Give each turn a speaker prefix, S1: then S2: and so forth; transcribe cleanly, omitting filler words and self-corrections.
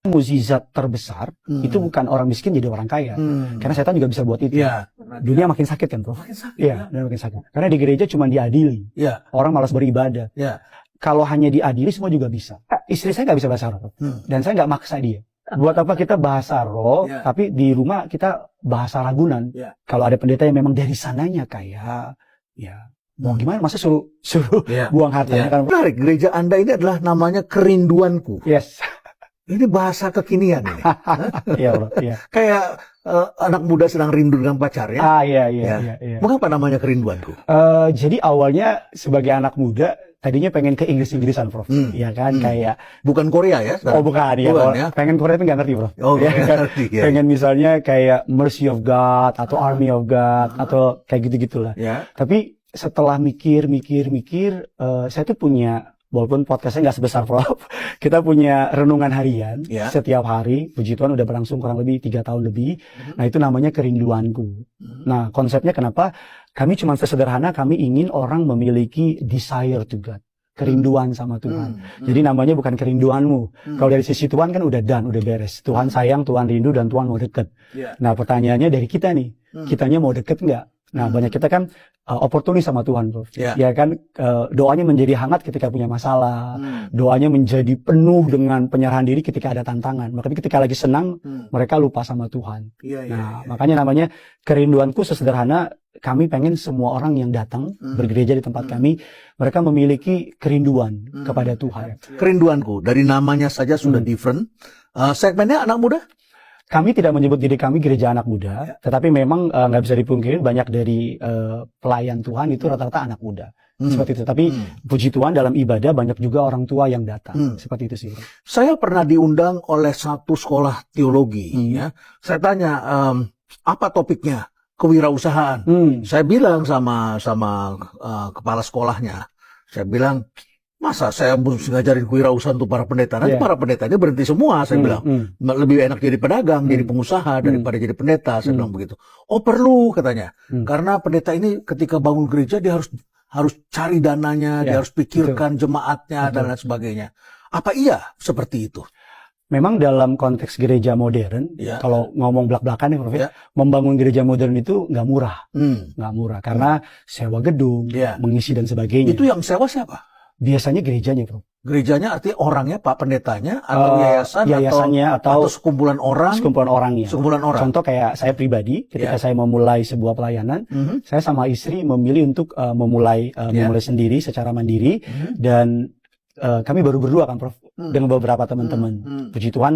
S1: Mukjizat terbesar itu bukan orang miskin jadi orang kaya, karena setan juga bisa buat itu. Dunia makin sakit kan, Prof?
S2: Makin sakit.
S1: Iya, makin sakit. Karena di gereja cuma diadili, orang malas beribadah. Kalau hanya diadili semua juga bisa. Istri saya nggak bisa bahasa roh, dan saya nggak maksa dia. Buat apa kita bahasa roh, tapi di rumah kita bahasa Ragunan. Kalau ada pendeta yang memang dari sananya kaya, mau gimana? Masa suruh buang hartanya? Kan?
S2: Menarik, gereja Anda ini adalah namanya Kerinduanku.
S1: Yes.
S2: Ini bahasa kekinian ini.
S1: Iya, Bro. Iya.
S2: Kayak anak muda sedang rindu dengan pacarnya.
S1: Iya.
S2: Mengapa namanya Kerinduanku?
S1: Jadi awalnya sebagai anak muda, tadinya pengen ke Inggris-Inggrisan, Prof. Ya kan, kayak
S2: bukan Korea ya?
S1: Oh, bukan ya. Pengen Korea tapi nggak ngerti, Prof.
S2: Oh, ngerti, ya.
S1: Pengen misalnya kayak Mercy of God atau Army of God atau kayak gitu-gitulah. Tapi setelah mikir, saya tuh punya, walaupun podcastnya nggak sebesar Prof, kita punya renungan harian setiap hari. Puji Tuhan udah berlangsung kurang lebih 3 tahun lebih. Nah, itu namanya Kerinduanku. Nah, konsepnya kenapa? Kami cuma sesederhana, kami ingin orang memiliki desire to God. Kerinduan sama Tuhan. Jadi namanya bukan kerinduanmu. Kalau dari sisi Tuhan kan udah done, udah beres. Tuhan sayang, Tuhan rindu, dan Tuhan mau deket. Nah, pertanyaannya dari kita nih, kitanya mau deket nggak? Nah, banyak kita kan oportunis sama Tuhan, Prof. Ya kan, doanya menjadi hangat ketika punya masalah. Doanya menjadi penuh dengan penyerahan diri ketika ada tantangan. Tapi ketika lagi senang, mereka lupa sama Tuhan. Makanya namanya Kerinduanku sesederhana, kami pengen semua orang yang datang bergereja di tempat kami, mereka memiliki kerinduan kepada Tuhan.
S2: Kerinduanku, dari namanya saja sudah different. Segmennya anak muda?
S1: Kami tidak menyebut diri kami gereja anak muda, tetapi memang nggak bisa dipungkiri banyak dari pelayan Tuhan itu rata-rata anak muda. Seperti itu. Tapi puji Tuhan dalam ibadah banyak juga orang tua yang datang. Seperti itu sih. Saya
S2: pernah diundang oleh satu sekolah teologi. Saya tanya, apa topiknya? Kewirausahaan. Saya bilang sama kepala sekolahnya, saya bilang, masa saya mesti ngajarin kewirausahaan untuk para pendeta? Nanti para pendetanya berhenti semua, saya bilang. Lebih enak jadi pedagang, jadi pengusaha daripada jadi pendeta, saya bilang begitu. Oh, perlu, katanya. Karena pendeta ini ketika bangun gereja, dia harus cari dananya, dia harus pikirkan jemaatnya, dan lain sebagainya. Apa iya seperti itu?
S1: Memang dalam konteks gereja modern, kalau ngomong belak-belakan ya, Prof, membangun gereja modern itu nggak murah. Nggak murah, karena sewa gedung, mengisi dan sebagainya.
S2: Itu yang sewa siapa?
S1: Biasanya gerejanya, Bro.
S2: Gerejanya artinya orangnya, Pak Pendetanya, atau
S1: yayasannya, atau
S2: sekumpulan orang?
S1: Sekumpulan orang, ya.
S2: Sekumpulan orang.
S1: Contoh kayak saya pribadi, ketika saya memulai sebuah pelayanan, saya sama istri memilih untuk memulai sendiri secara mandiri, dan kami baru berdua kan, Prof, dengan beberapa teman-teman. Puji Tuhan,